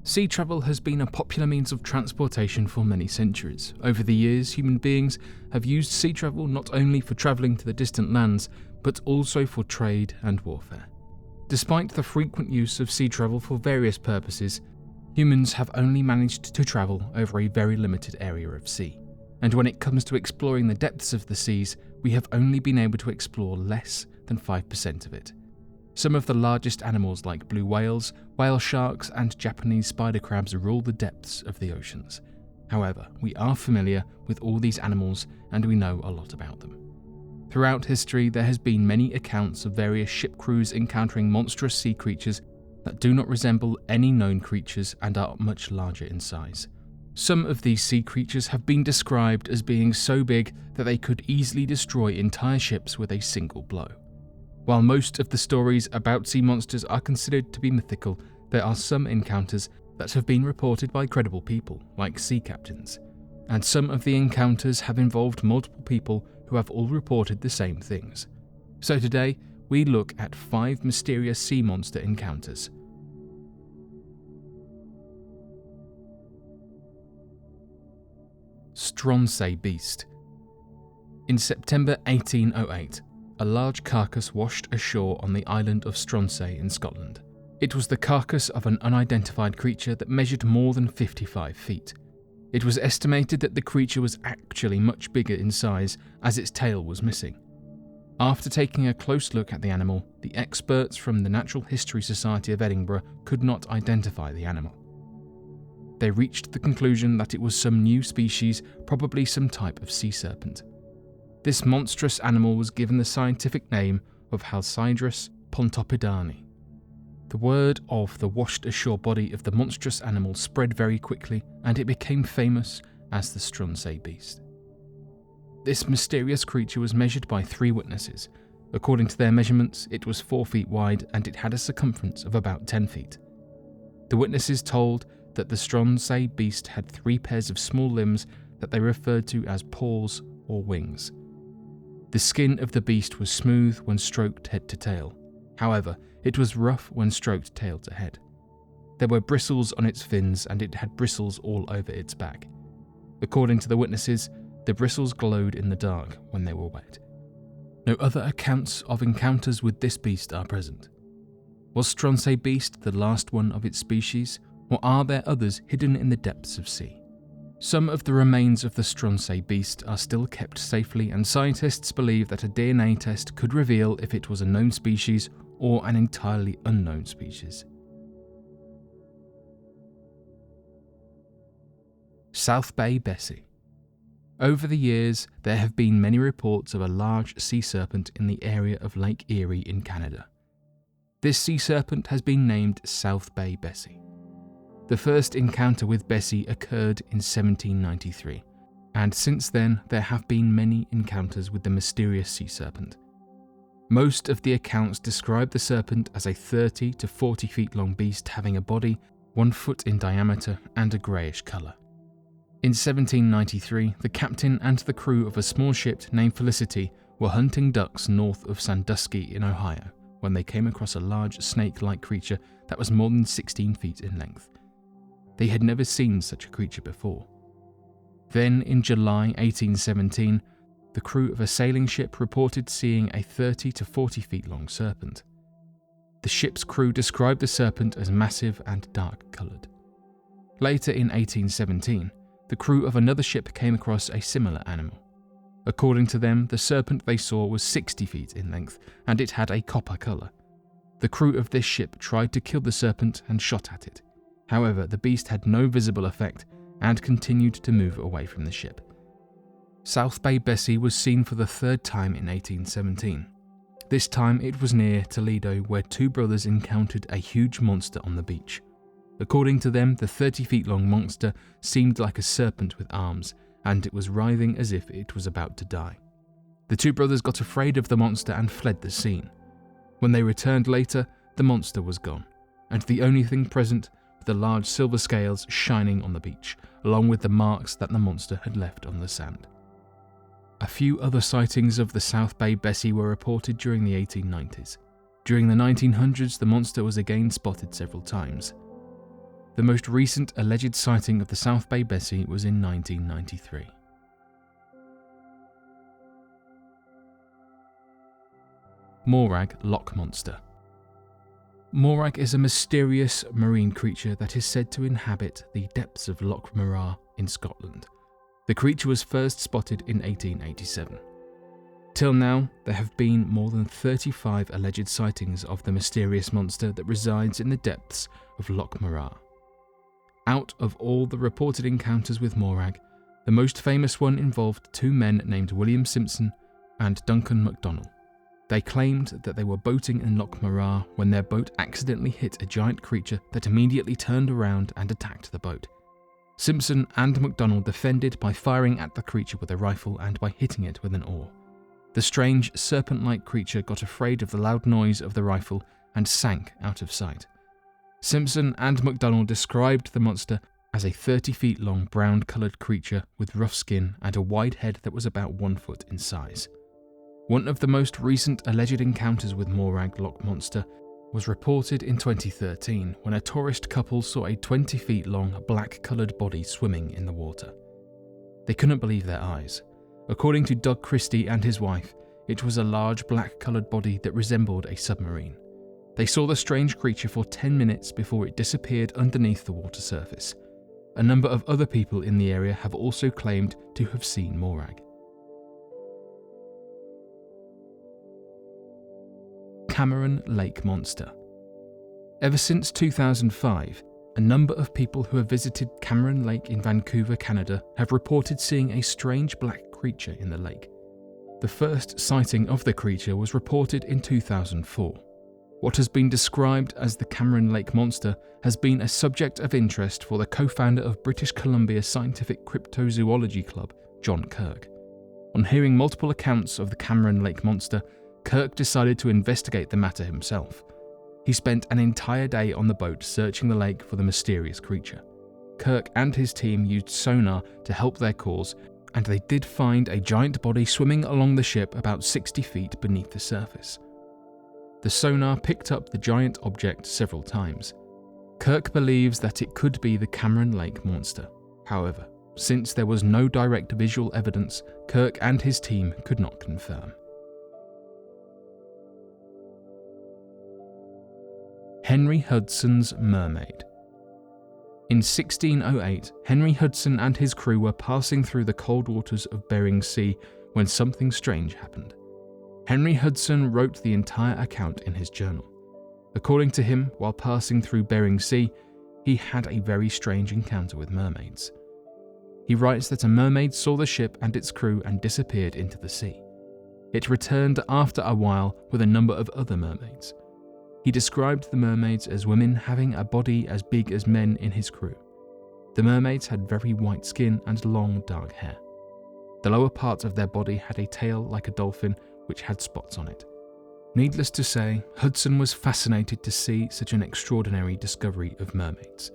Sea travel has been a popular means of transportation for many centuries. Over the years, human beings have used sea travel not only for travelling to the distant lands, but also for trade and warfare. Despite the frequent use of sea travel for various purposes, humans have only managed to travel over a very limited area of sea. And when it comes to exploring the depths of the seas, we have only been able to explore less than 5% of it. Some of the largest animals like blue whales, whale sharks, and Japanese spider crabs rule the depths of the oceans. However, we are familiar with all these animals and we know a lot about them. Throughout history, there has been many accounts of various ship crews encountering monstrous sea creatures that do not resemble any known creatures and are much larger in size. Some of these sea creatures have been described as being so big that they could easily destroy entire ships with a single blow. While most of the stories about sea monsters are considered to be mythical, there are some encounters that have been reported by credible people, like sea captains. And some of the encounters have involved multiple people who have all reported the same things. So today, we look at 5 mysterious sea monster encounters. Stronsay Beast. In September 1808, a large carcass washed ashore on the island of Stronsay in Scotland. It was the carcass of an unidentified creature that measured more than 55 feet. It was estimated that the creature was actually much bigger in size, as its tail was missing. After taking a close look at the animal, the experts from the Natural History Society of Edinburgh could not identify the animal. They reached the conclusion that it was some new species, probably some type of sea serpent. This monstrous animal was given the scientific name of Halcydrus pontopidani. The word of the washed ashore body of the monstrous animal spread very quickly, and it became famous as the Stronsay Beast. This mysterious creature was measured by 3 witnesses. According to their measurements, it was 4 feet wide and it had a circumference of about 10 feet. The witnesses told that the Stronsay Beast had 3 pairs of small limbs that they referred to as paws or wings. The skin of the beast was smooth when stroked head to tail. However, it was rough when stroked tail to head. There were bristles on its fins and it had bristles all over its back. According to the witnesses, the bristles glowed in the dark when they were wet. No other accounts of encounters with this beast are present. Was Stronsay Beast the last one of its species, or are there others hidden in the depths of sea? Some of the remains of the Stronsay Beast are still kept safely, and scientists believe that a DNA test could reveal if it was a known species or an entirely unknown species. South Bay Bessie. Over the years, there have been many reports of a large sea serpent in the area of Lake Erie in Canada. This sea serpent has been named South Bay Bessie. The first encounter with Bessie occurred in 1793, and since then there have been many encounters with the mysterious sea serpent. Most of the accounts describe the serpent as a 30 to 40 feet long beast having a body 1 foot in diameter and a greyish colour. In 1793, the captain and the crew of a small ship named Felicity were hunting ducks north of Sandusky in Ohio when they came across a large snake-like creature that was more than 16 feet in length. They had never seen such a creature before. Then, in July 1817, the crew of a sailing ship reported seeing a 30 to 40 feet long serpent. The ship's crew described the serpent as massive and dark-coloured. Later in 1817, the crew of another ship came across a similar animal. According to them, the serpent they saw was 60 feet in length and it had a copper colour. The crew of this ship tried to kill the serpent and shot at it. However, the beast had no visible effect and continued to move away from the ship. South Bay Bessie was seen for the 3rd time in 1817. This time it was near Toledo, where 2 brothers encountered a huge monster on the beach. According to them, the 30 feet long monster seemed like a serpent with arms, and it was writhing as if it was about to die. The 2 brothers got afraid of the monster and fled the scene. When they returned later, the monster was gone, and the only thing present the large silver scales shining on the beach, along with the marks that the monster had left on the sand. A few other sightings of the South Bay Bessie were reported during the 1890s. During the 1900s, the monster was again spotted several times. The most recent alleged sighting of the South Bay Bessie was in 1993. Morag Loch Monster. Morag is a mysterious marine creature that is said to inhabit the depths of Loch Morag in Scotland. The creature was first spotted in 1887. Till now, there have been more than 35 alleged sightings of the mysterious monster that resides in the depths of Loch Morag. Out of all the reported encounters with Morag, the most famous one involved two men named William Simpson and Duncan MacDonald. They claimed that they were boating in Loch Morag when their boat accidentally hit a giant creature that immediately turned around and attacked the boat. Simpson and MacDonald defended by firing at the creature with a rifle and by hitting it with an oar. The strange serpent-like creature got afraid of the loud noise of the rifle and sank out of sight. Simpson and MacDonald described the monster as a 30 feet long brown-coloured creature with rough skin and a wide head that was about 1 foot in size. One of the most recent alleged encounters with Morag Loch Monster was reported in 2013 when a tourist couple saw a 20 feet long black-coloured body swimming in the water. They couldn't believe their eyes. According to Doug Christie and his wife, it was a large black-coloured body that resembled a submarine. They saw the strange creature for 10 minutes before it disappeared underneath the water surface. A number of other people in the area have also claimed to have seen Morag. Cameron Lake Monster. Ever since 2005, a number of people who have visited Cameron Lake in Vancouver, Canada, have reported seeing a strange black creature in the lake. The first sighting of the creature was reported in 2004. What has been described as the Cameron Lake Monster has been a subject of interest for the co-founder of British Columbia Scientific Cryptozoology Club, John Kirk. On hearing multiple accounts of the Cameron Lake Monster, Kirk decided to investigate the matter himself. He spent an entire day on the boat searching the lake for the mysterious creature. Kirk and his team used sonar to help their cause, and they did find a giant body swimming along the ship about 60 feet beneath the surface. The sonar picked up the giant object several times. Kirk believes that it could be the Cameron Lake Monster. However, since there was no direct visual evidence, Kirk and his team could not confirm. Henry Hudson's Mermaid. In 1608, Henry Hudson and his crew were passing through the cold waters of Bering Sea when something strange happened. Henry Hudson wrote the entire account in his journal. According to him, while passing through Bering Sea, he had a very strange encounter with mermaids. He writes that a mermaid saw the ship and its crew and disappeared into the sea. It returned after a while with a number of other mermaids. He described the mermaids as women having a body as big as men in his crew. The mermaids had very white skin and long dark hair. The lower part of their body had a tail like a dolphin which had spots on it. Needless to say, Hudson was fascinated to see such an extraordinary discovery of mermaids.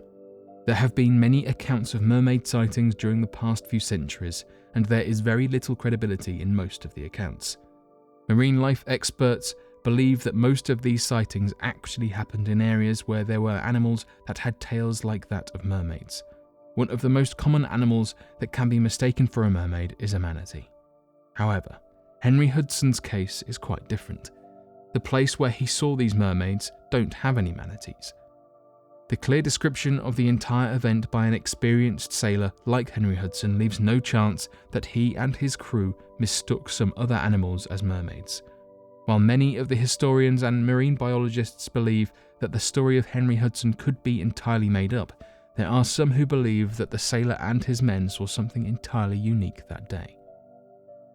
There have been many accounts of mermaid sightings during the past few centuries, and there is very little credibility in most of the accounts. Marine life experts believe that most of these sightings actually happened in areas where there were animals that had tails like that of mermaids. One of the most common animals that can be mistaken for a mermaid is a manatee. However, Henry Hudson's case is quite different. The place where he saw these mermaids don't have any manatees. The clear description of the entire event by an experienced sailor like Henry Hudson leaves no chance that he and his crew mistook some other animals as mermaids. While many of the historians and marine biologists believe that the story of Henry Hudson could be entirely made up, there are some who believe that the sailor and his men saw something entirely unique that day.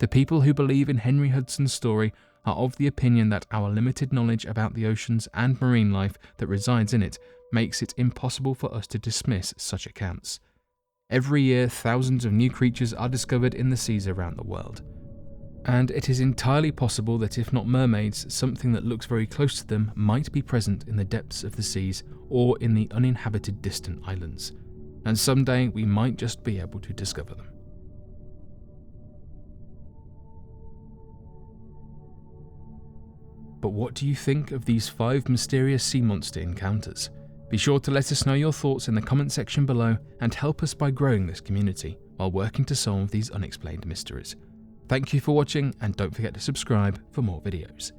The people who believe in Henry Hudson's story are of the opinion that our limited knowledge about the oceans and marine life that resides in it makes it impossible for us to dismiss such accounts. Every year, thousands of new creatures are discovered in the seas around the world. And it is entirely possible that if not mermaids, something that looks very close to them might be present in the depths of the seas or in the uninhabited distant islands. And someday we might just be able to discover them. But what do you think of these 5 mysterious sea monster encounters? Be sure to let us know your thoughts in the comment section below and help us by growing this community while working to solve these unexplained mysteries. Thank you for watching, and don't forget to subscribe for more videos.